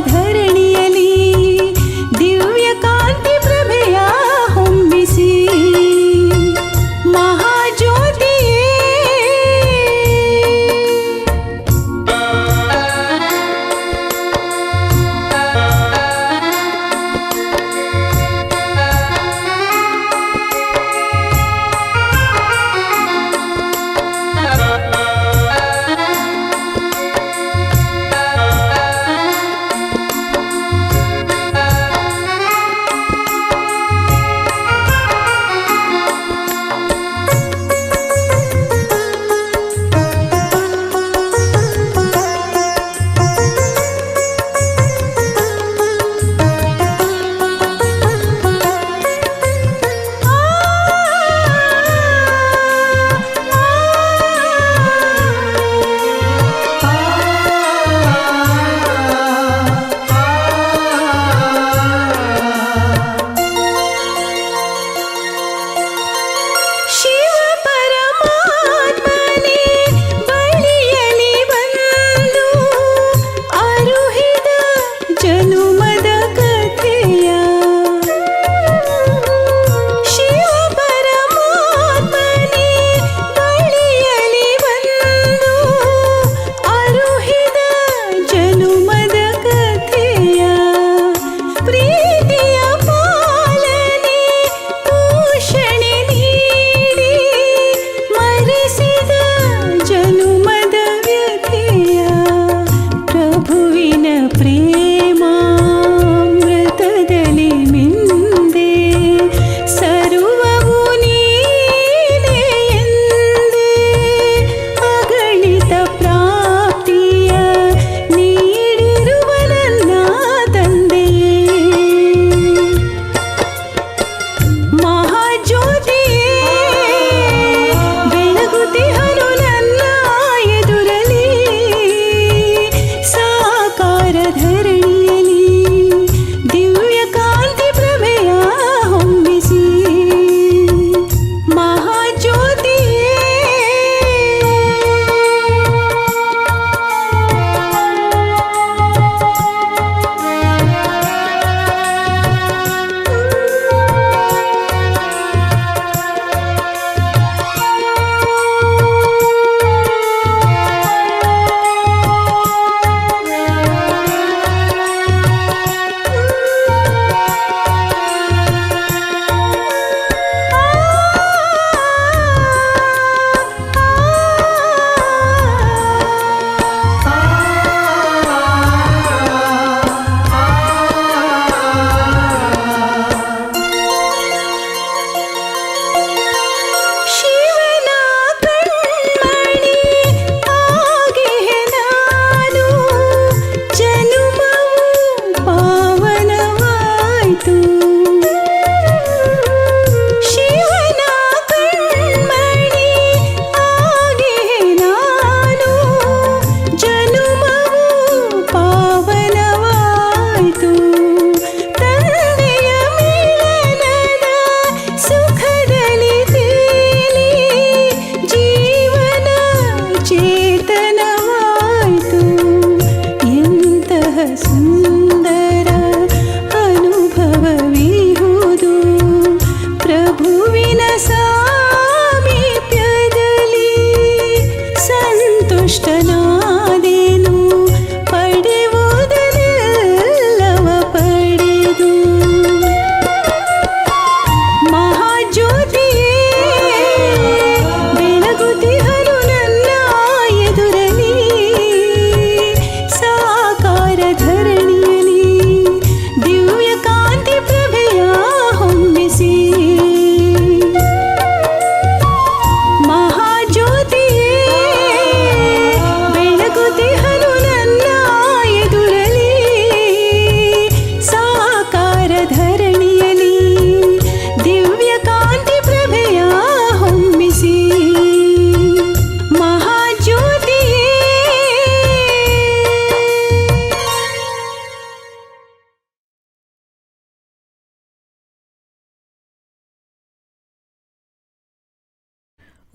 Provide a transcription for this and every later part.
ಧರಣಿಯಲಿ ದಿವ್ಯ ಕಾಂತಿ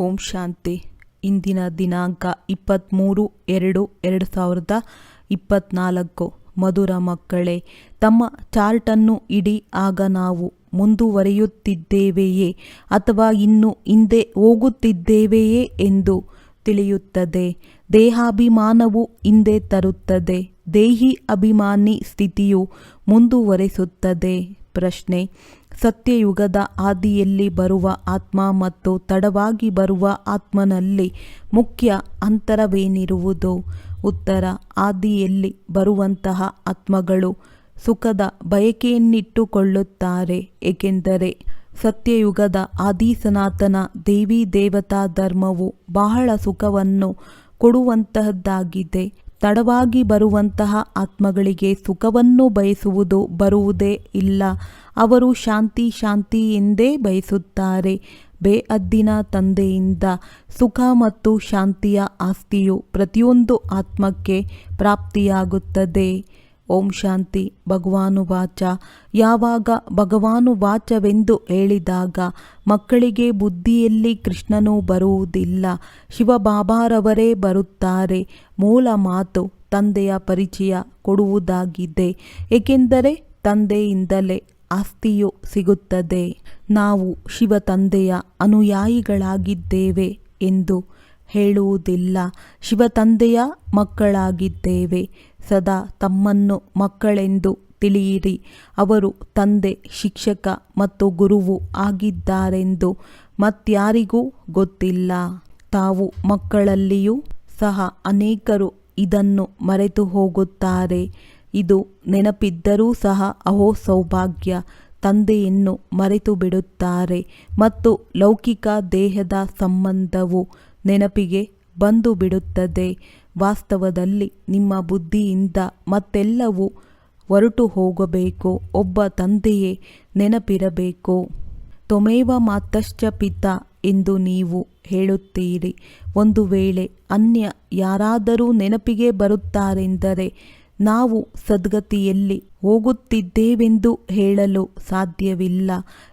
ಓಂ ಶಾಂತಿ. ಇಂದಿನ ದಿನಾಂಕ 23/2/2024. ಮಧುರ ಮಕ್ಕಳೇ, ತಮ್ಮ ಚಾರ್ಟನ್ನು ಇಡಿ. ಆಗ ನಾವು ಮುಂದುವರಿಯುತ್ತಿದ್ದೇವೆಯೇ ಅಥವಾ ಇನ್ನು ಹಿಂದೆ ಹೋಗುತ್ತಿದ್ದೇವೆಯೇ ಎಂದು ತಿಳಿಯುತ್ತದೆ. ದೇಹಾಭಿಮಾನವು ಹಿಂದೆ ತರುತ್ತದೆ. ದೇಹಿ ಅಭಿಮಾನಿ ಸ್ಥಿತಿಯು ಮುಂದುವರಿಸುತ್ತದೆ. ಪ್ರಶ್ನೆ: ಸತ್ಯಯುಗದ ಆದಿಯಲ್ಲಿ ಬರುವ ಆತ್ಮ ಮತ್ತು ತಡವಾಗಿ ಬರುವ ಆತ್ಮನಲ್ಲಿ ಮುಖ್ಯ ಅಂತರವೇನಿರುವುದು? ಉತ್ತರ: ಆದಿಯಲ್ಲಿ ಬರುವಂತಹ ಆತ್ಮಗಳು ಸುಖದ ಬಯಕೆಯನ್ನಿಟ್ಟುಕೊಳ್ಳುತ್ತಾರೆ, ಏಕೆಂದರೆ ಸತ್ಯಯುಗದ ಆದಿ ಸನಾತನ ದೇವಿ ದೇವತಾ ಧರ್ಮವು ಬಹಳ ಸುಖವನ್ನು ಕೊಡುವಂತಹದ್ದಾಗಿದೆ. ತಡವಾಗಿ ಬರುವಂತಹ ಆತ್ಮಗಳಿಗೆ ಸುಖವನ್ನು ಬಯಸುವುದು ಬರುವುದೇ ಇಲ್ಲ. ಅವರು ಶಾಂತಿ ಶಾಂತಿ ಎಂದೇ ಬಯಸುತ್ತಾರೆ. ಬೇಅದ್ದಿನ ತಂದೆಯಿಂದ ಸುಖ ಮತ್ತು ಶಾಂತಿಯ ಆಸ್ತಿಯು ಪ್ರತಿಯೊಂದು ಆತ್ಮಕ್ಕೆ ಪ್ರಾಪ್ತಿಯಾಗುತ್ತದೆ. ಓಂ ಶಾಂತಿ. ಭಗವಾನುವಾಚ: ಯಾವಾಗ ಭಗವಾನುವಾಚವೆಂದು ಹೇಳಿದಾಗ ಮಕ್ಕಳಿಗೆ ಬುದ್ಧಿಯಲ್ಲಿ ಕೃಷ್ಣನು ಬರುವುದಿಲ್ಲ, ಶಿವಬಾಬಾರವರೇ ಬರುತ್ತಾರೆ. ಮೂಲ ಮಾತು ತಂದೆಯ ಪರಿಚಯ ಕೊಡುವುದಾಗಿದೆ, ಏಕೆಂದರೆ ತಂದೆಯಿಂದಲೇ ಆಸ್ತಿಯು ಸಿಗುತ್ತದೆ. ನಾವು ಶಿವ ತಂದೆಯ ಅನುಯಾಯಿಗಳಾಗಿದ್ದೇವೆ ಎಂದು ಹೇಳುವುದಿಲ್ಲ, ಶಿವ ತಂದೆಯ ಮಕ್ಕಳಾಗಿದ್ದೇವೆ. ಸದಾ ತಮ್ಮನ್ನು ಮಕ್ಕಳೆಂದು ತಿಳಿಯಿರಿ. ಅವರು ತಂದೆ, ಶಿಕ್ಷಕ ಮತ್ತು ಗುರುವು ಆಗಿದ್ದಾರೆಂದು ಮತ್ಯಾರಿಗೂ ಗೊತ್ತಿಲ್ಲ. ತಾವು ಮಕ್ಕಳಲ್ಲಿಯೂ ಸಹ ಅನೇಕರು ಇದನ್ನು ಮರೆತು ಹೋಗುತ್ತಾರೆ. ಇದು ನೆನಪಿದ್ದರೂ ಸಹ ಅಹೋ ಸೌಭಾಗ್ಯ, ತಂದೆಯನ್ನು ಮರೆತು ಬಿಡುತ್ತಾರೆ ಮತ್ತು ಲೌಕಿಕ ದೇಹದ ಸಂಬಂಧವು ನೆನಪಿಗೆ ಬಂದು ಬಿಡುತ್ತದೆ. ವಾಸ್ತವದಲ್ಲಿ ನಿಮ್ಮ ಬುದ್ಧಿಯಿಂದ ಮತ್ತೆಲ್ಲವೂ ಹೊರಟು ಹೋಗಬೇಕು. ಒಬ್ಬ ತಂದೆಯೇ ನೆನಪಿರಬೇಕು. ತ್ವಮೇವ ಮಾತಶ್ಚ ಪಿತಾ ಎಂದು ನೀವು ಹೇಳುತ್ತೀರಿ. ಒಂದು ವೇಳೆ ಅನ್ಯ ಯಾರಾದರೂ ನೆನಪಿಗೆ ಬರುತ್ತಾರೆಂದರೆ ನಾವು ಸದ್ಗತಿಯಲ್ಲಿ ಹೋಗುತ್ತಿದ್ದೇವೆಂದು ಹೇಳಲು ಸಾಧ್ಯವಿಲ್ಲ,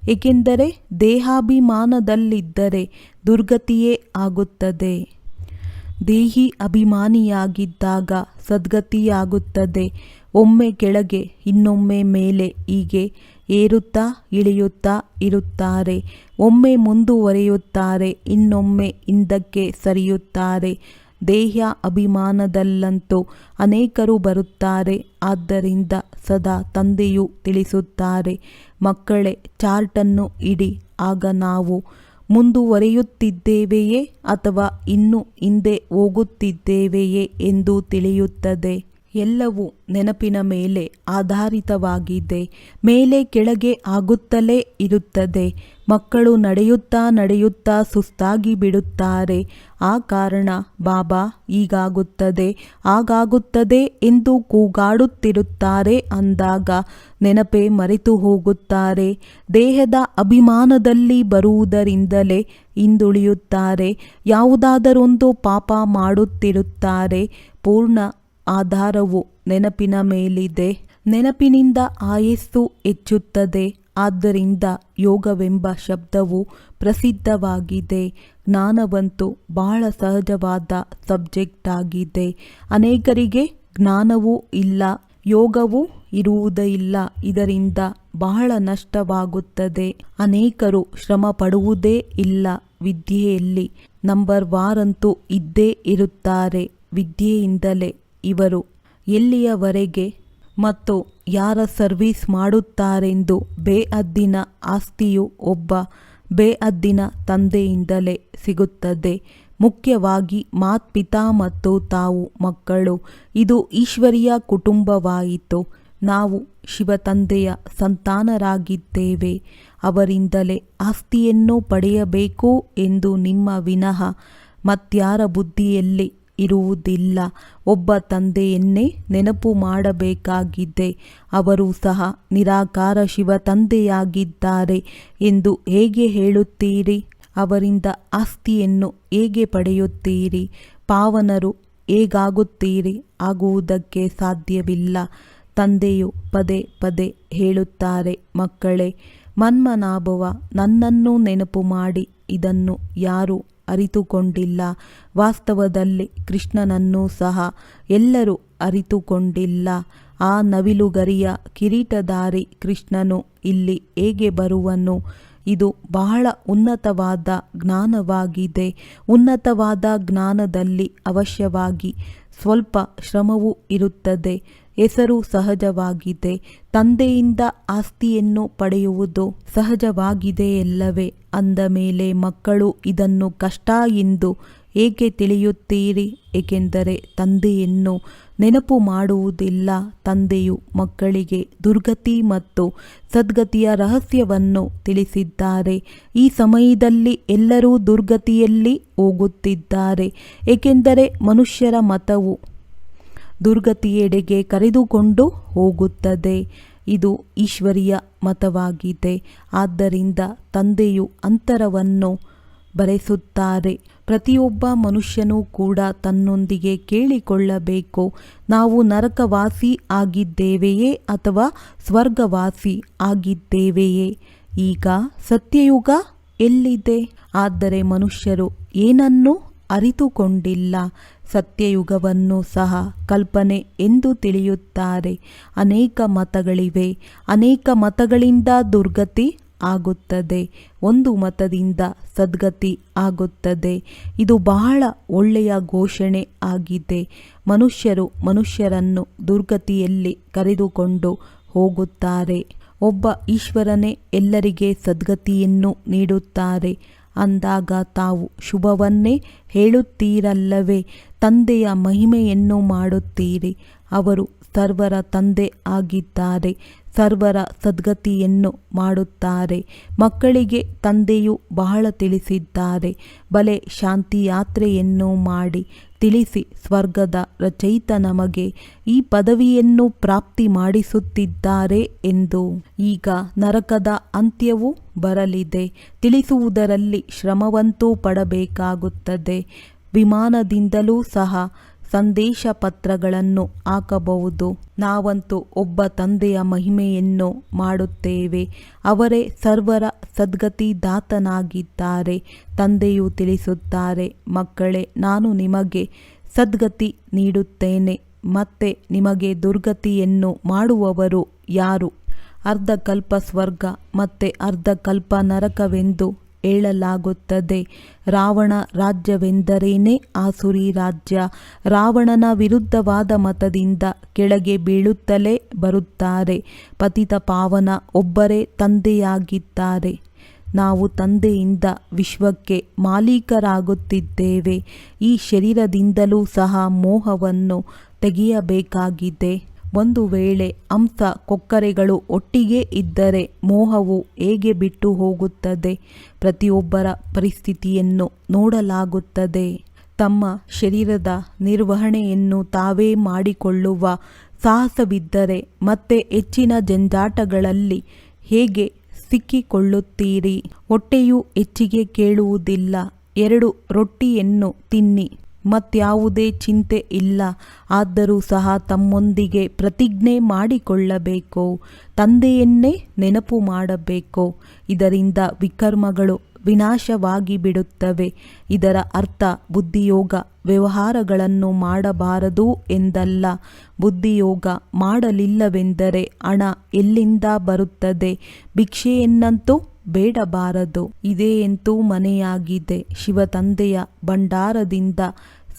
ಏಕೆಂದರೆ ದೇಹಾಭಿಮಾನದಲ್ಲಿದ್ದರೆ ದುರ್ಗತಿಯೇ ಆಗುತ್ತದೆ. ದೇಹಿ ಅಭಿಮಾನಿಯಾಗಿದ್ದಾಗ ಸದ್ಗತಿಯಾಗುತ್ತದೆ. ಒಮ್ಮೆ ಕೆಳಗೆ ಇನ್ನೊಮ್ಮೆ ಮೇಲೆ ಹೀಗೆ ಏರುತ್ತಾ ಇಳಿಯುತ್ತಾ ಇರುತ್ತಾರೆ. ಒಮ್ಮೆ ಮುಂದುವರಿಯುತ್ತಾರೆ, ಇನ್ನೊಮ್ಮೆ ಹಿಂದಕ್ಕೆ ಸರಿಯುತ್ತಾರೆ. ದೇಹ ಅಭಿಮಾನದಲ್ಲಂತೂ ಅನೇಕರು ಬರುತ್ತಾರೆ. ಆದ್ದರಿಂದ ಸದಾ ತಂದೆಯು ತಿಳಿಸುತ್ತಾರೆ, ಮಕ್ಕಳೇ ಚಾರ್ಟನ್ನು ಇಡಿ. ಆಗ ನಾವು ಮುಂದುವರಿಯುತ್ತಿದ್ದೇವೆಯೇ ಅಥವಾ ಇನ್ನು ಹಿಂದೆ ಹೋಗುತ್ತಿದ್ದೇವೆಯೇ ಎಂದು ತಿಳಿಯುತ್ತದೆ. ಎಲ್ಲವೂ ನೆನಪಿನ ಮೇಲೆ ಆಧಾರಿತವಾಗಿದೆ. ಮೇಲೆ ಕೆಳಗೆ ಆಗುತ್ತಲೇ ಇರುತ್ತದೆ. ಮಕ್ಕಳು ನಡೆಯುತ್ತಾ ನಡೆಯುತ್ತಾ ಸುಸ್ತಾಗಿ ಬಿಡುತ್ತಾರೆ. ಆ ಕಾರಣ ಬಾಬಾ ಹೀಗಾಗುತ್ತದೆ ಹಾಗಾಗುತ್ತದೆ ಎಂದು ಕೂಗಾಡುತ್ತಿರುತ್ತಾರೆ ಅಂದಾಗ ನೆನಪೇ ಮರೆತು ಹೋಗುತ್ತಾರೆ. ದೇಹದ ಅಭಿಮಾನದಲ್ಲಿ ಬರುವುದರಿಂದಲೇ ಹಿಂದುಳಿಯುತ್ತಾರೆ. ಯಾವುದಾದರೊಂದು ಪಾಪ ಮಾಡುತ್ತಿರುತ್ತಾರೆ. ಪೂರ್ಣ ಆಧಾರವು ನೆನಪಿನ ಮೇಲಿದೆ. ನೆನಪಿನಿಂದ ಆಯಸ್ಸು ಹೆಚ್ಚುತ್ತದೆ. ಆದ್ದರಿಂದ ಯೋಗವೆಂಬ ಶಬ್ದವು ಪ್ರಸಿದ್ಧವಾಗಿದೆ. ಜ್ಞಾನವಂತೂ ಬಹಳ ಸಹಜವಾದ ಸಬ್ಜೆಕ್ಟ್ ಆಗಿದೆ. ಅನೇಕರಿಗೆ ಜ್ಞಾನವೂ ಇಲ್ಲ, ಯೋಗವೂ ಇರುವುದಿಲ್ಲ. ಇದರಿಂದ ಬಹಳ ನಷ್ಟವಾಗುತ್ತದೆ. ಅನೇಕರು ಶ್ರಮ ಪಡುವುದೇ ಇಲ್ಲ. ವಿದ್ಯೆಯಲ್ಲಿ ನಂಬರ್ ವಾರಂತೂ ಇದ್ದೇ ಇರುತ್ತಾರೆ. ವಿದ್ಯೆಯಿಂದಲೇ ಇವರು ಎಲ್ಲಿಯವರೆಗೆ ಮತ್ತು ಯಾರ ಸರ್ವಿಸ್ ಮಾಡುತ್ತಾರೆಂದು ಬೇಅದ್ದಿನ ಆಸ್ತಿಯು ಒಬ್ಬ ಬೇಅದ್ದಿನ ತಂದೆಯಿಂದಲೇ ಸಿಗುತ್ತದೆ. ಮುಖ್ಯವಾಗಿ ಮಾತ್ಪಿತಾ ಮತ್ತು ತಾವು ಮಕ್ಕಳು. ಇದು ಈಶ್ವರೀಯ ಕುಟುಂಬವಾಯಿತು. ನಾವು ಶಿವ ತಂದೆಯ ಸಂತಾನರಾಗಿದ್ದೇವೆ. ಅವರಿಂದಲೇ ಆಸ್ತಿಯನ್ನು ಪಡೆಯಬೇಕು ಎಂದು ನಿಮ್ಮ ವಿನಃ ಮತ್ಯಾರ ಬುದ್ಧಿಯಲ್ಲಿ ಇರುವುದಿಲ್ಲ. ಒಬ್ಬ ತಂದೆಯನ್ನೇ ನೆನಪು ಮಾಡಬೇಕಾಗಿದೆ. ಅವರು ಸಹ ನಿರಾಕಾರ ಶಿವ ತಂದೆಯಾಗಿದ್ದಾರೆ ಎಂದು ಹೇಗೆ ಹೇಳುತ್ತೀರಿ? ಅವರಿಂದ ಆಸ್ತಿಯನ್ನು ಹೇಗೆ ಪಡೆಯುತ್ತೀರಿ? ಪಾವನರು ಹೇಗಾಗುತ್ತೀರಿ? ಆಗುವುದಕ್ಕೆ ಸಾಧ್ಯವಿಲ್ಲ. ತಂದೆಯು ಪದೇ ಪದೇ ಹೇಳುತ್ತಾರೆ, ಮಕ್ಕಳೇ ಮನ್ಮನಾಭವ ನನ್ನನ್ನು ನೆನಪು ಮಾಡಿ. ಇದನ್ನು ಯಾರು ಅರಿತುಕೊಂಡಿಲ್ಲ. ವಾಸ್ತವದಲ್ಲಿ ಕೃಷ್ಣನನ್ನು ಸಹ ಎಲ್ಲರೂ ಅರಿತುಕೊಂಡಿಲ್ಲ. ಆ ನವಿಲುಗರಿಯ ಕಿರೀಟಧಾರಿ ಕೃಷ್ಣನು ಇಲ್ಲಿ ಹೇಗೆ ಬರುವನು? ಇದು ಬಹಳ ಉನ್ನತವಾದ ಜ್ಞಾನವಾಗಿದೆ. ಉನ್ನತವಾದ ಜ್ಞಾನದಲ್ಲಿ ಅವಶ್ಯವಾಗಿ ಸ್ವಲ್ಪ ಶ್ರಮವೂ ಇರುತ್ತದೆ. ಹೆಸರು ಸಹಜವಾಗಿದೆ. ತಂದೆಯಿಂದ ಆಸ್ತಿಯನ್ನು ಪಡೆಯುವುದು ಸಹಜವಾಗಿದೆಯಲ್ಲವೇ? ಅಂದ ಮೇಲೆ ಮಕ್ಕಳು ಇದನ್ನು ಕಷ್ಟ ಎಂದು ಏಕೆ ತಿಳಿಯುತ್ತೀರಿ? ಏಕೆಂದರೆ ತಂದೆಯನ್ನು ನೆನಪು ಮಾಡುವುದಿಲ್ಲ. ತಂದೆಯು ಮಕ್ಕಳಿಗೆ ದುರ್ಗತಿ ಮತ್ತು ಸದ್ಗತಿಯ ರಹಸ್ಯವನ್ನು ತಿಳಿಸಿದ್ದಾರೆ. ಈ ಸಮಯದಲ್ಲಿ ಎಲ್ಲರೂ ದುರ್ಗತಿಯಲ್ಲಿ ಹೋಗುತ್ತಿದ್ದಾರೆ, ಏಕೆಂದರೆ ಮನುಷ್ಯರ ಮತವು ದುರ್ಗತಿಯೆಡೆಗೆ ಕರೆದುಕೊಂಡು ಹೋಗುತ್ತದೆ. ಇದು ಈಶ್ವರೀಯ ಮತವಾಗಿದೆ. ಆದ್ದರಿಂದ ತಂದೆಯು ಅಂತರವನ್ನು ಬರೆಸುತ್ತಾರೆ. ಪ್ರತಿಯೊಬ್ಬ ಮನುಷ್ಯನೂ ಕೂಡ ತನ್ನೊಂದಿಗೆ ಕೇಳಿಕೊಳ್ಳಬೇಕು, ನಾವು ನರಕವಾಸಿ ಆಗಿದ್ದೇವೆಯೇ ಅಥವಾ ಸ್ವರ್ಗವಾಸಿ ಆಗಿದ್ದೇವೆಯೇ? ಈಗ ಸತ್ಯಯುಗ ಎಲ್ಲಿದೆ? ಆದರೆ ಮನುಷ್ಯರು ಏನನ್ನೂ ಅರಿತುಕೊಂಡಿಲ್ಲ. ಸತ್ಯಯುಗವನ್ನು ಸಹ ಕಲ್ಪನೆ ಎಂದು ತಿಳಿಯುತ್ತಾರೆ. ಅನೇಕ ಮತಗಳಿವೆ. ಅನೇಕ ಮತಗಳಿಂದ ದುರ್ಗತಿ ಆಗುತ್ತದೆ. ಒಂದು ಮತದಿಂದ ಸದ್ಗತಿ ಆಗುತ್ತದೆ. ಇದು ಬಹಳ ಒಳ್ಳೆಯ ಘೋಷಣೆ ಆಗಿದೆ. ಮನುಷ್ಯರು ಮನುಷ್ಯರನ್ನು ದುರ್ಗತಿಯಲ್ಲಿ ಕರೆದುಕೊಂಡು ಹೋಗುತ್ತಾರೆ. ಒಬ್ಬ ಈಶ್ವರನೇ ಎಲ್ಲರಿಗೆ ಸದ್ಗತಿಯನ್ನು ನೀಡುತ್ತಾರೆ. ಅಂದಾಗ ತಾವು ಶುಭವನ್ನೇ ಹೇಳುತ್ತೀರಲ್ಲವೇ? ತಂದೆಯ ಮಹಿಮೆಯನ್ನು ಮಾಡುತ್ತೀರಿ. ಅವರು ಸರ್ವರ ತಂದೆ ಆಗಿದ್ದಾರೆ. ಸರ್ವರ ಸದ್ಗತಿಯನ್ನು ಮಾಡುತ್ತಾರೆ. ಮಕ್ಕಳಿಗೆ ತಂದೆಯು ಬಹಳ ತಿಳಿಸಿದ್ದಾರೆ. ಬಲೆ ಶಾಂತಿ ಯಾತ್ರೆಯನ್ನು ಮಾಡಿ ತಿಳಿಸಿ, ಸ್ವರ್ಗದ ರಚಯಿತ ನಮಗೆ ಈ ಪದವಿಯನ್ನು ಪ್ರಾಪ್ತಿ ಮಾಡಿಸುತ್ತಿದ್ದಾರೆ ಎಂದು. ಈಗ ನರಕದ ಅಂತ್ಯವು ಬರಲಿದೆ. ತಿಳಿಸುವುದರಲ್ಲಿ ಶ್ರಮವಂತೂ ಪಡಬೇಕಾಗುತ್ತದೆ. ವಿಮಾನದಿಂದಲೂ ಸಹ ಸಂದೇಶ ಪತ್ರಗಳನ್ನು ಹಾಕಬಹುದು. ನಾವಂತೂ ಒಬ್ಬ ತಂದೆಯ ಮಹಿಮೆಯನ್ನು ಮಾಡುತ್ತೇವೆ. ಅವರೇ ಸರ್ವರ ಸದ್ಗತಿದಾತನಾಗಿದ್ದಾರೆ. ತಂದೆಯು ತಿಳಿಸುತ್ತಾರೆ, ಮಕ್ಕಳೇ, ನಾನು ನಿಮಗೆ ಸದ್ಗತಿ ನೀಡುತ್ತೇನೆ. ಮತ್ತೆ ನಿಮಗೆ ದುರ್ಗತಿಯನ್ನು ಮಾಡುವವರು ಯಾರು? ಅರ್ಧಕಲ್ಪ ಸ್ವರ್ಗ ಮತ್ತೆ ಅರ್ಧಕಲ್ಪ ನರಕವೆಂದು ಹೇಳಲಾಗುತ್ತದೆ. ರಾವಣ ರಾಜ್ಯವೆಂದರೇನೇ ಆಸುರಿ ರಾಜ್ಯ. ರಾವಣನ ವಿರುದ್ಧವಾದ ಮತದಿಂದ ಕೆಳಗೆ ಬೀಳುತ್ತಲೇ ಬರುತ್ತಾರೆ. ಪತಿತ ಪಾವನ ಒಬ್ಬರೇ ತಂದೆಯಾಗಿದ್ದಾರೆ. ನಾವು ತಂದೆಯಿಂದ ವಿಶ್ವಕ್ಕೆ ಮಾಲೀಕರಾಗುತ್ತಿದ್ದೇವೆ. ಈ ಶರೀರದಿಂದಲೂ ಸಹ ಮೋಹವನ್ನು ತೆಗೆಯಬೇಕಾಗಿದೆ. ಒಂದು ವೇಳೆ ಹಂಸ ಕೊಕ್ಕರೆಗಳು ಒಟ್ಟಿಗೆ ಇದ್ದರೆ ಮೋಹವು ಹೇಗೆ ಬಿಟ್ಟು ಹೋಗುತ್ತದೆ? ಪ್ರತಿಯೊಬ್ಬರ ಪರಿಸ್ಥಿತಿಯನ್ನು ನೋಡಲಾಗುತ್ತದೆ. ತಮ್ಮ ಶರೀರದ ನಿರ್ವಹಣೆಯನ್ನು ತಾವೇ ಮಾಡಿಕೊಳ್ಳುವ ಸಾಹಸವಿದ್ದರೆ ಮತ್ತೆ ಹೆಚ್ಚಿನ ಜಂಜಾಟಗಳಲ್ಲಿ ಹೇಗೆ ಸಿಕ್ಕಿಕೊಳ್ಳುತ್ತೀರಿ? ಹೊಟ್ಟೆಯು ಹೆಚ್ಚಿಗೆ ಕೇಳುವುದಿಲ್ಲ. 2 ರೊಟ್ಟಿಯನ್ನು ತಿನ್ನಿ, ಮತ್ಯಾವುದೇ ಚಿಂತೆ ಇಲ್ಲ. ಆದರೂ ಸಹ ತಮ್ಮೊಂದಿಗೆ ಪ್ರತಿಜ್ಞೆ ಮಾಡಿಕೊಳ್ಳಬೇಕು. ತಂದೆಯನ್ನೇ ನೆನಪು ಮಾಡಬೇಕು. ಇದರಿಂದ ವಿಕರ್ಮಗಳು ವಿನಾಶವಾಗಿ ಬಿಡುತ್ತವೆ. ಇದರ ಅರ್ಥ ಬುದ್ಧಿಯೋಗ ವ್ಯವಹಾರಗಳನ್ನು ಮಾಡಬಾರದು ಎಂದಲ್ಲ. ಬುದ್ಧಿಯೋಗ ಮಾಡಲಿಲ್ಲವೆಂದರೆ ಹಣ ಎಲ್ಲಿಂದ ಬರುತ್ತದೆ? ಭಿಕ್ಷೆಯನ್ನಂತೂ ಬೇಡಬಾರದು. ಇದೇ ಅಂತೂ ಮನೆಯಾಗಿದೆ. ಶಿವತಂದೆಯ ಭಂಡಾರದಿಂದ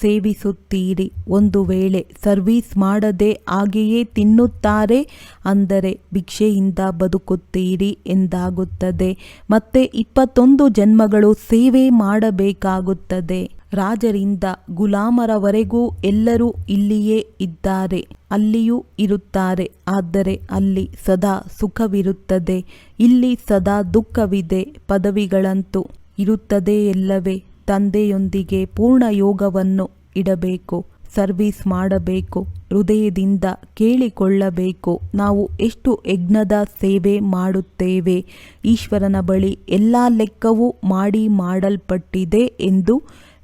ಸೇವಿಸುತ್ತೀರಿ. ಒಂದು ವೇಳೆ ಸರ್ವೀಸ್ ಮಾಡದೆ ಹಾಗೆಯೇ ತಿನ್ನುತ್ತಾರೆ ಅಂದರೆ ಭಿಕ್ಷೆಯಿಂದ ಬದುಕುತ್ತೀರಿ ಎಂದಾಗುತ್ತದೆ. ಮತ್ತೆ 21 ಜನ್ಮಗಳು ಸೇವೆ ಮಾಡಬೇಕಾಗುತ್ತದೆ. ರಾಜರಿಂದ ಗುಲಾಮರವರೆಗೂ ಎಲ್ಲರೂ ಇಲ್ಲಿಯೇ ಇದ್ದಾರೆ, ಅಲ್ಲಿಯೂ ಇರುತ್ತಾರೆ. ಆದರೆ ಅಲ್ಲಿ ಸದಾ ಸುಖವಿರುತ್ತದೆ, ಇಲ್ಲಿ ಸದಾ ದುಃಖವಿದೆ. ಪದವಿಗಳಂತೂ ಇರುತ್ತದೆಯಲ್ಲವೇ? ತಂದೆಯೊಂದಿಗೆ ಪೂರ್ಣ ಯೋಗವನ್ನು ಇಡಬೇಕು. ಸರ್ವೀಸ್ ಮಾಡಬೇಕು. ಹೃದಯದಿಂದ ಕೇಳಿಕೊಳ್ಳಬೇಕು, ನಾವು ಎಷ್ಟು ಯಜ್ಞದ ಸೇವೆ ಮಾಡುತ್ತೇವೆ. ಈಶ್ವರನ ಬಳಿ ಎಲ್ಲ ಲೆಕ್ಕವೂ ಮಾಡಲ್ಪಟ್ಟಿದೆ ಎಂದು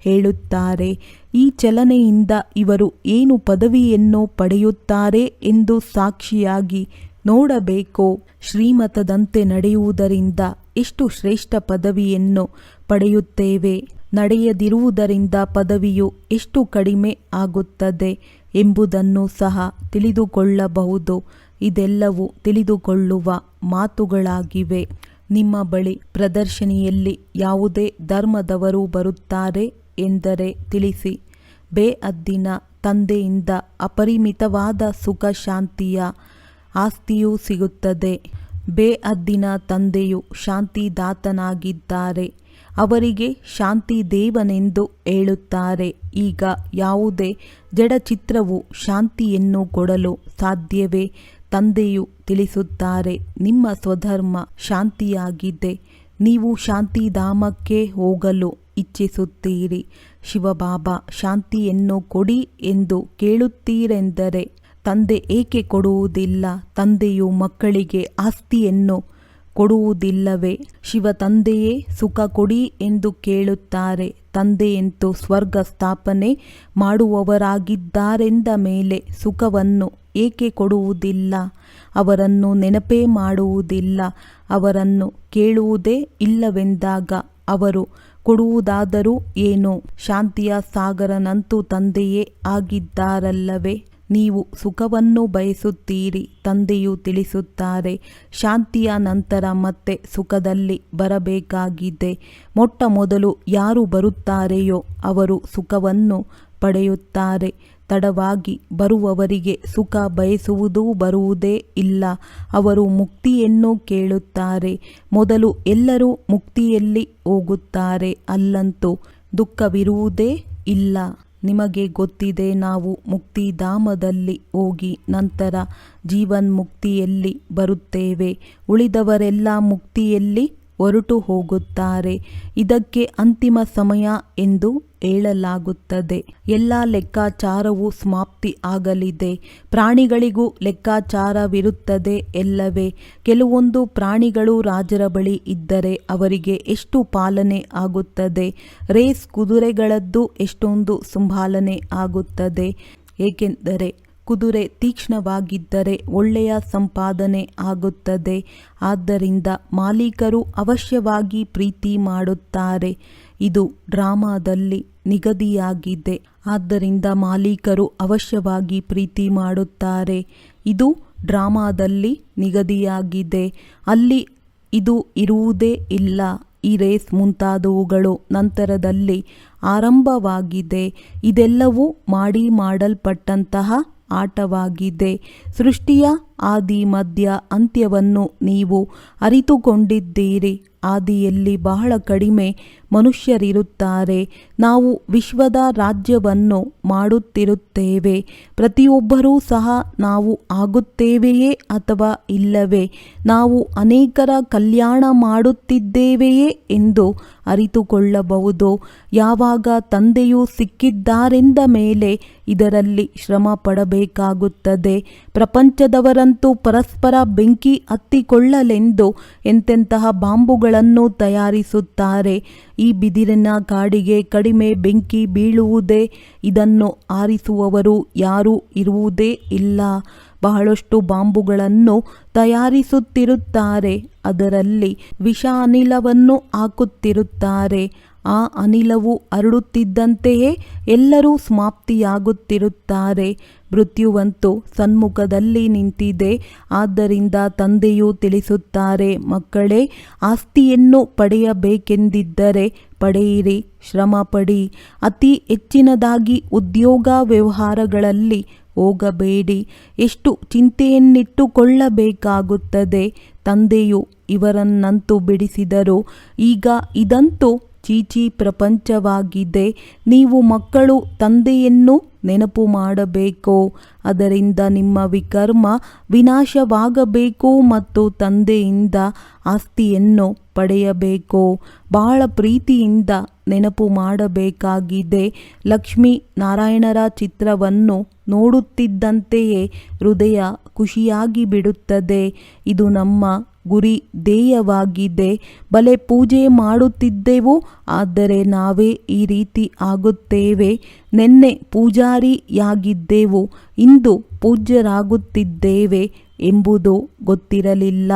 ಹೇಳುತ್ತಾರೆ. ಈ ಚಲನೆಯಿಂದ ಇವರು ಏನು ಪದವಿಯನ್ನು ಪಡೆಯುತ್ತಾರೆ ಎಂದು ಸಾಕ್ಷಿಯಾಗಿ ನೋಡಬೇಕು. ಶ್ರೀಮತದಂತೆ ನಡೆಯುವುದರಿಂದ ಎಷ್ಟು ಶ್ರೇಷ್ಠ ಪದವಿಯನ್ನು ಪಡೆಯುತ್ತೇವೆ. ನಡೆಯದಿರುವುದರಿಂದ ಪದವಿಯು ಎಷ್ಟು ಕಡಿಮೆ ಆಗುತ್ತದೆ ಎಂಬುದನ್ನು ಸಹ ತಿಳಿದುಕೊಳ್ಳಬಹುದು. ಇದೆಲ್ಲವೂ ತಿಳಿದುಕೊಳ್ಳುವ ಮಾತುಗಳಾಗಿವೆ. ನಿಮ್ಮ ಬಳಿ ಪ್ರದರ್ಶನಿಯಲ್ಲಿ ಯಾವುದೇ ಧರ್ಮದವರು ಬರುತ್ತಾರೆ ಎಂದರೆ ತಿಳಿಸಿ. ಬೇಅದ್ದಿನ ತಂದೆಯಿಂದ ಅಪರಿಮಿತವಾದ ಸುಖ ಶಾಂತಿಯ ಆಸ್ತಿಯೂ ಸಿಗುತ್ತದೆ. ಬೇಅದ್ದಿನ ತಂದೆಯು ಶಾಂತಿದಾತನಾಗಿದ್ದಾರೆ. ಅವರಿಗೆ ಶಾಂತಿ ದೇವನೆಂದು ಹೇಳುತ್ತಾರೆ. ಈಗ ಯಾವುದೇ ಜಡಚಿತ್ರವು ಶಾಂತಿಯನ್ನು ಕೊಡಲು ಸಾಧ್ಯವೇ? ತಂದೆಯು ತಿಳಿಸುತ್ತಾರೆ, ನಿಮ್ಮ ಸ್ವಧರ್ಮ ಶಾಂತಿಯಾಗಿದೆ. ನೀವು ಶಾಂತಿಧಾಮಕ್ಕೆ ಹೋಗಲು ಇಚ್ಛಿಸುತ್ತೀರಿ. ಶಿವಬಾಬಾ ಶಾಂತಿಯನ್ನು ಕೊಡಿ ಎಂದು ಕೇಳುತ್ತೀರೆಂದರೆ ತಂದೆ ಏಕೆ ಕೊಡುವುದಿಲ್ಲ? ತಂದೆಯು ಮಕ್ಕಳಿಗೆ ಆಸ್ತಿಯನ್ನು ಕೊಡುವುದಿಲ್ಲವೇ? ಶಿವ ತಂದೆಯೇ ಸುಖ ಕೊಡಿ ಎಂದು ಕೇಳುತ್ತಾರೆ. ತಂದೆಯಂತೂ ಸ್ವರ್ಗ ಸ್ಥಾಪನೆ ಮಾಡುವವರಾಗಿದ್ದಾರೆಂದ ಮೇಲೆ ಸುಖವನ್ನು ಏಕೆ ಕೊಡುವುದಿಲ್ಲ? ಅವರನ್ನು ನೆನಪೇ ಮಾಡುವುದಿಲ್ಲ. ಅವರನ್ನು ಕೇಳುವುದೇ ಇಲ್ಲವೆಂದಾಗ ಅವರು ಕೊಡುವುದಾದರೂ ಏನು? ಶಾಂತಿಯ ಸಾಗರನಂತೂ ತಂದೆಯೇ ಆಗಿದ್ದಾರಲ್ಲವೇ? ನೀವು ಸುಖವನ್ನು ಬಯಸುತ್ತೀರಿ. ತಂದೆಯು ತಿಳಿಸುತ್ತಾರೆ, ಶಾಂತಿಯ ನಂತರ ಮತ್ತೆ ಸುಖದಲ್ಲಿ ಬರಬೇಕಾಗಿದೆ. ಮೊಟ್ಟ ಮೊದಲು ಯಾರು ಬರುತ್ತಾರೆಯೋ ಅವರು ಸುಖವನ್ನು ಪಡೆಯುತ್ತಾರೆ. ತಡವಾಗಿ ಬರುವವರಿಗೆ ಸುಖ ಬಯಸುವುದೂ ಬರುವುದೇ ಇಲ್ಲ. ಅವರು ಮುಕ್ತಿಯನ್ನು ಕೇಳುತ್ತಾರೆ. ಮೊದಲು ಎಲ್ಲರೂ ಮುಕ್ತಿಯಲ್ಲಿ ಹೋಗುತ್ತಾರೆ. ಅಲ್ಲಂತೂ ದುಃಖವಿರುವುದೇ ಇಲ್ಲ. ನಿಮಗೆ ಗೊತ್ತಿದೆ, ನಾವು ಮುಕ್ತಿಧಾಮದಲ್ಲಿ ಹೋಗಿ ನಂತರ ಜೀವನ್ಮುಕ್ತಿಯಲ್ಲಿ ಬರುತ್ತೇವೆ. ಉಳಿದವರೆಲ್ಲ ಮುಕ್ತಿಯಲ್ಲಿ ಹೊರಟು ಹೋಗುತ್ತಾರೆ. ಇದಕ್ಕೆ ಅಂತಿಮ ಸಮಯ ಎಂದು ಹೇಳಲಾಗುತ್ತದೆ. ಎಲ್ಲ ಲೆಕ್ಕಾಚಾರವೂ ಸಮಾಪ್ತಿ ಆಗಲಿದೆ. ಪ್ರಾಣಿಗಳಿಗೂ ಲೆಕ್ಕಾಚಾರವಿರುತ್ತದೆ ಎಲ್ಲವೇ? ಕೆಲವೊಂದು ಪ್ರಾಣಿಗಳು ರಾಜರ ಬಳಿ ಇದ್ದರೆ ಅವರಿಗೆ ಎಷ್ಟು ಪಾಲನೆ ಆಗುತ್ತದೆ? ರೇಸ್ ಕುದುರೆಗಳದ್ದು ಎಷ್ಟೊಂದು ಸಂಭಾಲನೆ ಆಗುತ್ತದೆ. ಏಕೆಂದರೆ ಕುದುರೆ ತೀಕ್ಷ್ಣವಾಗಿದ್ದರೆ ಒಳ್ಳೆಯ ಸಂಪಾದನೆ ಆಗುತ್ತದೆ. ಆದ್ದರಿಂದ ಮಾಲೀಕರು ಅವಶ್ಯವಾಗಿ ಪ್ರೀತಿ ಮಾಡುತ್ತಾರೆ. ಇದು ಡ್ರಾಮಾದಲ್ಲಿ ನಿಗದಿಯಾಗಿದೆ. ಆದ್ದರಿಂದ ಮಾಲೀಕರು ಅವಶ್ಯವಾಗಿ ಪ್ರೀತಿ ಮಾಡುತ್ತಾರೆ. ಇದು ಡ್ರಾಮಾದಲ್ಲಿ ನಿಗದಿಯಾಗಿದೆ. ಅಲ್ಲಿ ಇದು ಇರುವುದೇ ಇಲ್ಲ. ಈ ರೇಸ್ ಮುಂತಾದವುಗಳು ನಂತರದಲ್ಲಿ ಆರಂಭವಾಗಿದೆ. ಇದೆಲ್ಲವೂ ಮಾಡಲ್ಪಟ್ಟಂತಹ ಆಟವಾಗಿದೆ. ಸೃಷ್ಟಿಯ ಆದಿ ಮಧ್ಯ ಅಂತ್ಯವನ್ನು ನೀವು ಅರಿತುಕೊಂಡಿದ್ದೀರಿ. ಆದಿಯಲ್ಲಿ ಬಹಳ ಕಡಿಮೆ ಮನುಷ್ಯರಿರುತ್ತಾರೆ. ನಾವು ವಿಶ್ವದ ರಾಜ್ಯವನ್ನು ಮಾಡುತ್ತಿರುತ್ತೇವೆ. ಪ್ರತಿಯೊಬ್ಬರೂ ಸಹ ನಾವು ಆಗುತ್ತೇವೆಯೇ ಅಥವಾ ಇಲ್ಲವೇ? ನಾವು ಅನೇಕರ ಕಲ್ಯಾಣ ಮಾಡುತ್ತಿದ್ದೇವೆಯೇ ಎಂದು ಅರಿತುಕೊಳ್ಳಬಹುದು. ಯಾವಾಗ ತಂದೆಯು ಸಿಕ್ಕಿದ್ದಾರೆಂದ ಮೇಲೆ ಇದರಲ್ಲಿ ಶ್ರಮ ಪಡಬೇಕಾಗುತ್ತದೆ. ಪ್ರಪಂಚದವರಂತೂ ಪರಸ್ಪರ ಬೆಂಕಿ ಹತ್ತಿಕೊಳ್ಳಲೆಂದು ಎಂತೆಂತಹ ಬಾಂಬುಗಳನ್ನು ತಯಾರಿಸುತ್ತಾರೆ. ಈ ಬಿದಿರಿನ ಕಾಡಿಗೆ ಕಡಿಮೆ ಬೆಂಕಿ ಬೀಳುವುದೇ? ಇದನ್ನು ಆರಿಸುವವರು ಯಾರೂ ಇರುವುದೇ ಇಲ್ಲ. ಬಹಳಷ್ಟು ಬಾಂಬುಗಳನ್ನು ತಯಾರಿಸುತ್ತಿರುತ್ತಾರೆ. ಅದರಲ್ಲಿ ವಿಷ ಅನಿಲವನ್ನು ಹಾಕುತ್ತಿರುತ್ತಾರೆ. ಆ ಅನಿಲವು ಹರಡುತ್ತಿದ್ದಂತೆಯೇ ಎಲ್ಲರೂ ಸಮಾಪ್ತಿಯಾಗುತ್ತಿರುತ್ತಾರೆ. ಮೃತ್ಯುವಂತೂ ಸನ್ಮುಖದಲ್ಲಿ ನಿಂತಿದೆ. ಆದ್ದರಿಂದ ತಂದೆಯು ತಿಳಿಸುತ್ತಾರೆ, ಮಕ್ಕಳೇ, ಆಸ್ತಿಯನ್ನು ಪಡೆಯಬೇಕೆಂದಿದ್ದರೆ ಪಡೆಯಿರಿ, ಶ್ರಮ ಪಡಿ. ಅತಿ ಹೆಚ್ಚಿನದಾಗಿ ಉದ್ಯೋಗ ವ್ಯವಹಾರಗಳಲ್ಲಿ ಹೋಗಬೇಡಿ. ಎಷ್ಟು ಚಿಂತೆಯನ್ನಿಟ್ಟುಕೊಳ್ಳಬೇಕಾಗುತ್ತದೆ. ತಂದೆಯು ಇವರನ್ನಂತೂ ಬಿಡಿಸಿದರು. ಈಗ ಇದಂತೂ ಚೀಚಿ ಪ್ರಪಂಚವಾಗಿದೆ. ನೀವು ಮಕ್ಕಳು ತಂದೆಯನ್ನು ನೆನಪು ಮಾಡಬೇಕು. ಅದರಿಂದ ನಿಮ್ಮ ವಿಕರ್ಮ ವಿನಾಶವಾಗಬೇಕು ಮತ್ತು ತಂದೆಯಿಂದ ಆಸ್ತಿಯನ್ನು ಪಡೆಯಬೇಕು. ಬಹಳ ಪ್ರೀತಿಯಿಂದ ನೆನಪು ಮಾಡಬೇಕಾಗಿದೆ. ಲಕ್ಷ್ಮೀ ನಾರಾಯಣರ ಚಿತ್ರವನ್ನು ನೋಡುತ್ತಿದ್ದಂತೆಯೇ ಹೃದಯ ಖುಷಿಯಾಗಿ ಬಿಡುತ್ತದೆ. ಇದು ನಮ್ಮ ಗುರಿ ಧ್ಯೇಯವಾಗಿದೆ. ಬಲೆ ಪೂಜೆ ಮಾಡುತ್ತಿದ್ದೆವು, ಆದರೆ ನಾವೇ ಈ ರೀತಿ ಆಗುತ್ತೇವೆ. ನೆನ್ನೆ ಪೂಜಾರಿಯಾಗಿದ್ದೆವು, ಇಂದು ಪೂಜ್ಯರಾಗುತ್ತಿದ್ದೇವೆ ಎಂಬುದು ಗೊತ್ತಿರಲಿಲ್ಲ.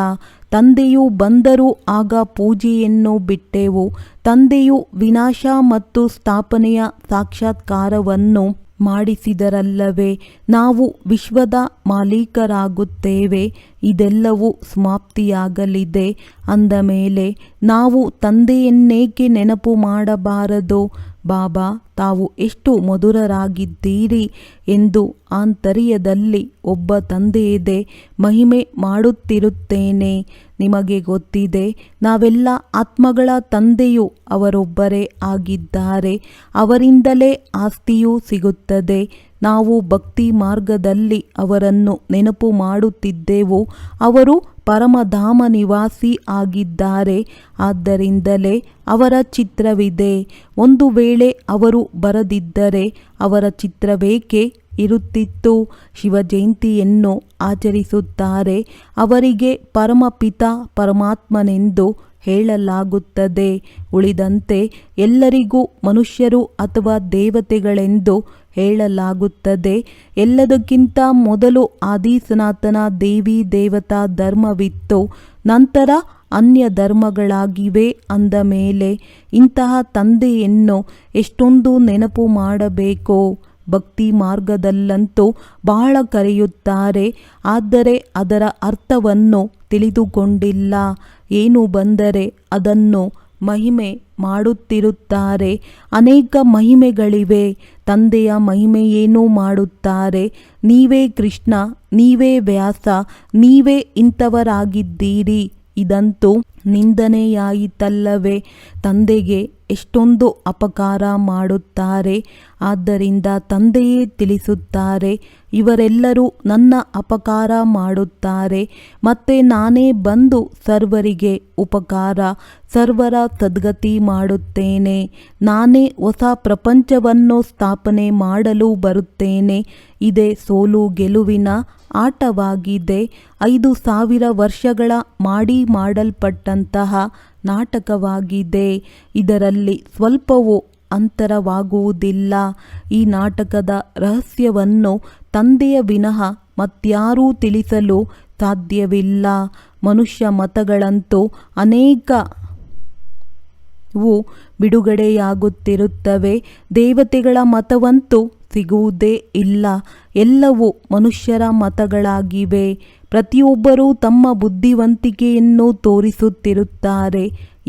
ತಂದೆಯು ಬಂದರೂ ಆಗ ಪೂಜೆಯನ್ನು ಬಿಟ್ಟೆವು. ತಂದೆಯು ವಿನಾಶ ಮತ್ತು ಸ್ಥಾಪನೆಯ ಸಾಕ್ಷಾತ್ಕಾರವನ್ನು ಮಾಡಿಸಿದರಲ್ಲವೇ ನಾವು ವಿಶ್ವದ ಮಾಲೀಕರಾಗುತ್ತೇವೆ. ಇದೆಲ್ಲವೂ ಸಮಾಪ್ತಿಯಾಗಲಿದೆ ಅಂದ ಮೇಲೆ ನಾವು ತಂದೆಯನ್ನೇಕೆ ನೆನಪು ಮಾಡಬಾರದು? ಬಾಬಾ, ತಾವು ಎಷ್ಟು ಮಧುರರಾಗಿದ್ದೀರಿ ಎಂದು ಆಂತರ್ಯದಲ್ಲಿ ಒಬ್ಬ ತಂದೆಯಿದೆ. ಮಹಿಮೆ ಮಾಡುತ್ತಿರುತ್ತೇನೆ. ನಿಮಗೆ ಗೊತ್ತಿದೆ, ನಾವೆಲ್ಲ ಆತ್ಮಗಳ ತಂದೆಯು ಅವರೊಬ್ಬರೇ ಆಗಿದ್ದಾರೆ. ಅವರಿಂದಲೇ ಆಸ್ತಿಯೂ ಸಿಗುತ್ತದೆ. ನಾವು ಭಕ್ತಿ ಮಾರ್ಗದಲ್ಲಿ ಅವರನ್ನು ನೆನಪು ಮಾಡುತ್ತಿದ್ದೆವು. ಅವರು ಪರಮಧಾಮ ನಿವಾಸಿ ಆಗಿದ್ದಾರೆ. ಆದ್ದರಿಂದಲೇ ಅವರ ಚಿತ್ರವಿದೆ. ಒಂದು ವೇಳೆ ಅವರು ಬರದಿದ್ದರೆ ಅವರ ಚಿತ್ರವೇಕೆ ಇರುತ್ತಿತ್ತು? ಶಿವ ಜಯಂತಿಯನ್ನು ಆಚರಿಸುತ್ತಾರೆ. ಅವರಿಗೆ ಪರಮಪಿತ ಪರಮಾತ್ಮನೆಂದು ಹೇಳಲಾಗುತ್ತದೆ. ಉಳಿದಂತೆ ಎಲ್ಲರಿಗೂ ಮನುಷ್ಯರು ಅಥವಾ ದೇವತೆಗಳೆಂದು ಹೇಳಲಾಗುತ್ತದೆ. ಎಲ್ಲದಕ್ಕಿಂತ ಮೊದಲು ಆದಿ ಸನಾತನ ದೇವಿ ದೇವತಾ ಧರ್ಮವಿತ್ತು. ನಂತರ ಅನ್ಯ ಧರ್ಮಗಳಾಗಿವೆ ಅಂದ ಮೇಲೆ ಇಂತಹ ತಂದೆಯನ್ನು ಎಷ್ಟೊಂದು ನೆನಪು ಮಾಡಬೇಕೋ? ಭಕ್ತಿ ಮಾರ್ಗದಲ್ಲಂತೂ ಬಹಳ ಕರೆಯುತ್ತಾರೆ, ಆದರೆ ಅದರ ಅರ್ಥವನ್ನು ತಿಳಿದುಕೊಂಡಿಲ್ಲ. ಏನು ಬಂದರೆ ಅದನ್ನು ಮಹಿಮೆ ಮಾಡುತ್ತಿರುತ್ತಾರೆ. ಅನೇಕ ಮಹಿಮೆಗಳಿವೆ. ತಂದೆಯ ಮಹಿಮೆಯೇನೂ ಮಾಡುತ್ತಾರೆ. ನೀವೇ ಕೃಷ್ಣ, ನೀವೇ ವ್ಯಾಸ, ನೀವೇ ಇಂಥವರಾಗಿದ್ದೀರಿ. ಇದಂತೂ ನಿಂದನೆಯಾಯಿತಲ್ಲವೇ? ತಂದೆಗೆ ಎಷ್ಟೊಂದು ಅಪಕಾರ ಮಾಡುತ್ತಾರೆ. ಆದ್ದರಿಂದ ತಂದೆಯೇ ತಿಳಿಸುತ್ತಾರೆ, ಇವರೆಲ್ಲರೂ ನನ್ನ ಅಪಕಾರ ಮಾಡುತ್ತಾರೆ. ಮತ್ತೆ ನಾನೇ ಬಂದು ಸರ್ವರಿಗೆ ಉಪಕಾರ, ಸರ್ವರ ಸದ್ಗತಿ ಮಾಡುತ್ತೇನೆ. ನಾನೇ ಹೊಸ ಪ್ರಪಂಚವನ್ನು ಸ್ಥಾಪನೆ ಮಾಡಲು ಬರುತ್ತೇನೆ. ಇದೇ ಸೋಲು ಗೆಲುವಿನ ಆಟವಾಗಿದೆ. 5000 ವರ್ಷಗಳ ಮಾಡಲ್ಪಟ್ಟಂತಹ ನಾಟಕವಾಗಿದೆ. ಇದರಲ್ಲಿ ಸ್ವಲ್ಪವೂ ಅಂತರವಾಗುವುದಿಲ್ಲ. ಈ ನಾಟಕದ ರಹಸ್ಯವನ್ನು ತಂದೆಯ ವಿನಃ ಮತ್ಯಾರೂ ತಿಳಿಸಲು ಸಾಧ್ಯವಿಲ್ಲ. ಮನುಷ್ಯ ಮತಗಳಂತೂ ಅನೇಕವು ಬಿಡುಗಡೆಯಾಗುತ್ತಿರುತ್ತವೆ. ದೇವತೆಗಳ ಮತವಂತೂ ಸಿಗುವುದೇ ಇಲ್ಲ. ಎಲ್ಲವೂ ಮನುಷ್ಯರ ಮತಗಳಾಗಿವೆ. ಪ್ರತಿಯೊಬ್ಬರೂ ತಮ್ಮ ಬುದ್ಧಿವಂತಿಕೆಯನ್ನು ತೋರಿಸುತ್ತಿರುತ್ತಾರೆ.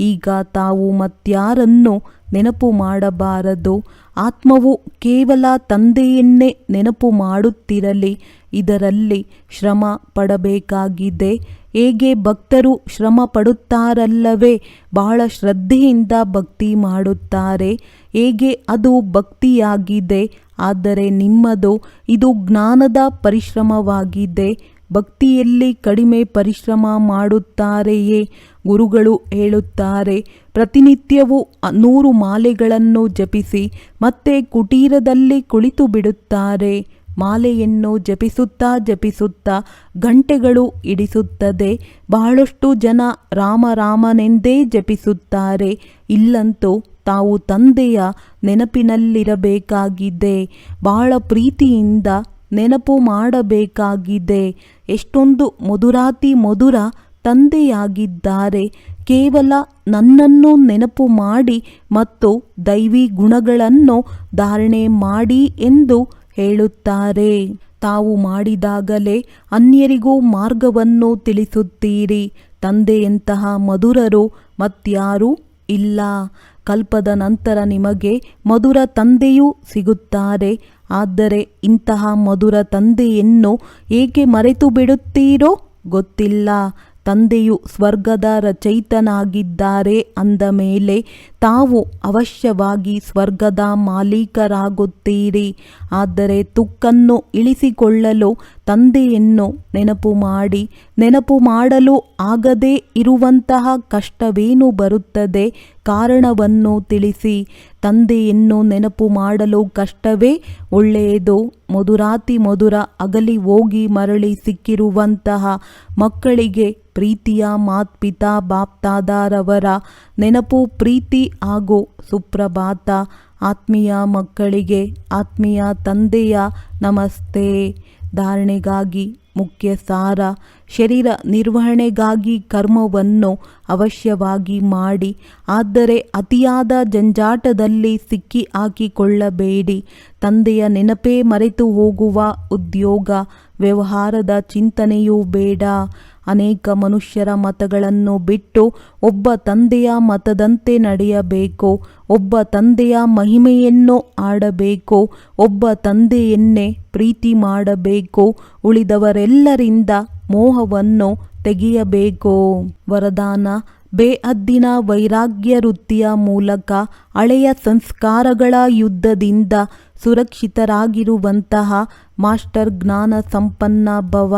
ಈಗ ತಾವು ಮತ್ಯಾರನ್ನು ನೆನಪು ಮಾಡಬಾರದು. ಆತ್ಮವು ಕೇವಲ ತಂದೆಯನ್ನೇ ನೆನಪು ಮಾಡುತ್ತಿರಲಿ. ಇದರಲ್ಲಿ ಶ್ರಮ ಪಡಬೇಕಾಗಿದೆ. ಹೇಗೆ ಭಕ್ತರು ಶ್ರಮ ಪಡುತ್ತಾರಲ್ಲವೇ? ಬಹಳ ಶ್ರದ್ಧೆಯಿಂದ ಭಕ್ತಿ ಮಾಡುತ್ತಾರೆ. ಹೇಗೆ ಅದು ಭಕ್ತಿಯಾಗಿದೆ. ಆದರೆ ನಿಮ್ಮದು ಇದು ಜ್ಞಾನದ ಪರಿಶ್ರಮವಾಗಿದೆ. ಭಕ್ತಿಯಲ್ಲಿ ಕಡಿಮೆ ಪರಿಶ್ರಮ ಮಾಡುತ್ತಾರೆಯೇ? ಗುರುಗಳು ಹೇಳುತ್ತಾರೆ, ಪ್ರತಿನಿತ್ಯವೂ 100 ಮಾಲೆಗಳನ್ನು ಜಪಿಸಿ ಮತ್ತೆ ಕುಟೀರದಲ್ಲಿ ಕುಳಿತು ಬಿಡುತ್ತಾರೆ. ಮಾಲೆಯನ್ನು ಜಪಿಸುತ್ತಾ ಗಂಟೆಗಳು ಹಿಡಿಸುತ್ತದೆ. ಬಹಳಷ್ಟು ಜನ ರಾಮನೆಂದೇ ಜಪಿಸುತ್ತಾರೆ. ಇಲ್ಲಂತೂ ತಾವು ತಂದೆಯ ನೆನಪಿನಲ್ಲಿರಬೇಕಾಗಿದೆ. ಬಹಳ ಪ್ರೀತಿಯಿಂದ ನೆನಪು ಮಾಡಬೇಕಾಗಿದೆ. ಎಷ್ಟೊಂದು ಮಧುರಾತಿ ಮಧುರ ತಂದೆಯಾಗಿದ್ದಾರೆ. ಕೇವಲ ನನ್ನನ್ನು ನೆನಪು ಮಾಡಿ ಮತ್ತು ದೈವಿ ಗುಣಗಳನ್ನು ಧಾರಣೆ ಮಾಡಿ ಎಂದು ಹೇಳುತ್ತಾರೆ. ತಾವು ಮಾಡಿದಾಗಲೇ ಅನ್ಯರಿಗೂ ಮಾರ್ಗವನ್ನು ತಿಳಿಸುತ್ತೀರಿ. ತಂದೆಯಂತಹ ಮಧುರರು ಮತ್ಯಾರೂ ಇಲ್ಲ. ಕಲ್ಪದ ನಂತರ ನಿಮಗೆ ಮಧುರ ತಂದೆಯೂ ಸಿಗುತ್ತಾರೆ. ಆದರೆ ಇಂತಹ ಮಧುರ ತಂದೆಯನ್ನು ಏಕೆ ಮರೆತು ಬಿಡುತ್ತೀರೋ ಗೊತ್ತಿಲ್ಲ. ತಂದೆಯು ಸ್ವರ್ಗದ ರಚಯಿತನಾಗಿದ್ದಾರೆ ಅಂದ ಮೇಲೆ ತಾವು ಅವಶ್ಯವಾಗಿ ಸ್ವರ್ಗದ ಮಾಲೀಕರಾಗುತ್ತೀರಿ. ಆದರೆ ತುಕ್ಕನ್ನು ಇಳಿಸಿಕೊಳ್ಳಲು ತಂದೆಯನ್ನು ನೆನಪು ಮಾಡಿ. ನೆನಪು ಮಾಡಲು ಆಗದೇ ಇರುವಂತಹ ಕಷ್ಟವೇನು ಬರುತ್ತದೆ? ಕಾರಣವನ್ನು ತಿಳಿಸಿ. ತಂದೆಯನ್ನು ನೆನಪು ಮಾಡಲು ಕಷ್ಟವೇ? ಒಳ್ಳೆಯದು. ಮಧುರಾತಿ ಮಧುರ ಅಗಲಿ ಹೋಗಿ ಮರಳಿ ಸಿಕ್ಕಿರುವಂತಹ ಮಕ್ಕಳಿಗೆ ಪ್ರೀತಿಯ ಮಾತ್ಪಿತಾ ಬಾಪ್ತಾದಾರವರ ನೆನಪು, ಪ್ರೀತಿ ಹಾಗೂ ಸುಪ್ರಭಾತ. ಆತ್ಮೀಯ ಮಕ್ಕಳಿಗೆ ಆತ್ಮೀಯ ತಂದೆಯ ನಮಸ್ತೆ. ಧಾರಣೆಗಾಗಿ ಮುಖ್ಯ ಸಾರ. ಶರೀರ ನಿರ್ವಹಣೆಗಾಗಿ ಕರ್ಮವನ್ನು ಅವಶ್ಯವಾಗಿ ಮಾಡಿ, ಆದರೆ ಅತಿಯಾದ ಜಂಜಾಟದಲ್ಲಿ ಸಿಕ್ಕಿ ಹಾಕಿಕೊಳ್ಳಬೇಡಿ. ತಂದೆಯ ನೆನಪೇ ಮರೆತು ಹೋಗುವ ಉದ್ಯೋಗ ವ್ಯವಹಾರದ ಚಿಂತನೆಯೂ ಬೇಡ. ಅನೇಕ ಮನುಷ್ಯರ ಮತಗಳನ್ನು ಬಿಟ್ಟು ಒಬ್ಬ ತಂದೆಯ ಮತದಂತೆ ನಡೆಯಬೇಕು. ಒಬ್ಬ ತಂದೆಯ ಮಹಿಮೆಯನ್ನು ಆಡಬೇಕು. ಒಬ್ಬ ತಂದೆಯನ್ನೇ ಪ್ರೀತಿ ಮಾಡಬೇಕು. ಉಳಿದವರೆಲ್ಲರಿಂದ ಮೋಹವನ್ನು ತೆಗೆಯಬೇಕು. ವರದಾನ: ಬೇಹದ್ದಿನ ವೈರಾಗ್ಯ ವೃತ್ತಿಯ ಮೂಲಕ ಹಳೆಯ ಸಂಸ್ಕಾರಗಳ ಯುದ್ಧದಿಂದ ಸುರಕ್ಷಿತರಾಗಿರುವಂತಹ ಮಾಸ್ಟರ್ ಜ್ಞಾನ ಸಂಪನ್ನ ಭವ.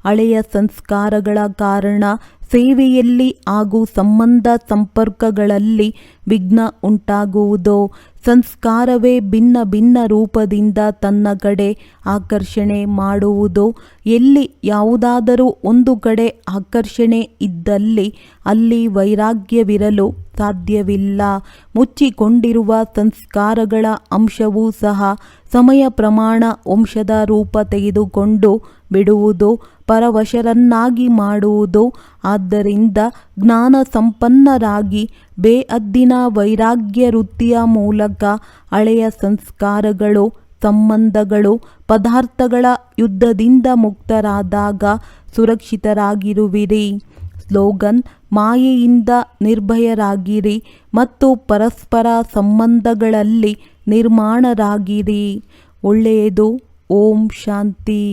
ಹಳೆಯ ಸಂಸ್ಕಾರಗಳ ಕಾರಣ ಸೇವೆಯಲ್ಲಿ ಹಾಗೂ ಸಂಬಂಧ ಸಂಪರ್ಕಗಳಲ್ಲಿ ವಿಘ್ನ ಉಂಟಾಗುವುದು. ಸಂಸ್ಕಾರವೇ ಭಿನ್ನ ಭಿನ್ನ ರೂಪದಿಂದ ತನ್ನ ಕಡೆ ಆಕರ್ಷಣೆ ಮಾಡುವುದು. ಎಲ್ಲಿ ಯಾವುದಾದರೂ ಒಂದು ಕಡೆ ಆಕರ್ಷಣೆ ಇದ್ದಲ್ಲಿ ಅಲ್ಲಿ ವೈರಾಗ್ಯವಿರಲು ಸಾಧ್ಯವಿಲ್ಲ. ಮುಚ್ಚಿಕೊಂಡಿರುವ ಸಂಸ್ಕಾರಗಳ ಅಂಶವೂ ಸಹ ಸಮಯ ಪ್ರಮಾಣ ವಂಶದ ರೂಪ ತೆಗೆದುಕೊಂಡು ಬಿಡುವುದು, ಪರವಶರನ್ನಾಗಿ ಮಾಡುವುದು. ಆದ್ದರಿಂದ ಜ್ಞಾನ ಸಂಪನ್ನರಾಗಿ ಬೇಹದ್ದಿನ ವೈರಾಗ್ಯ ವೃತ್ತಿಯ ಮೂಲಕ ಹಳೆಯ ಸಂಸ್ಕಾರಗಳು, ಸಂಬಂಧಗಳು, ಪದಾರ್ಥಗಳ ಯುದ್ಧದಿಂದ ಮುಕ್ತರಾದಾಗ ಸುರಕ್ಷಿತರಾಗಿರುವಿರಿ. ಸ್ಲೋಗನ್: ಮಾಯೆಯಿಂದ ನಿರ್ಭಯರಾಗಿರಿ ಮತ್ತು ಪರಸ್ಪರ ಸಂಬಂಧಗಳಲ್ಲಿ ನಿರ್ಮಾಣರಾಗಿರಿ. ಒಳ್ಳೆಯದು. ಓಂ ಶಾಂತಿ.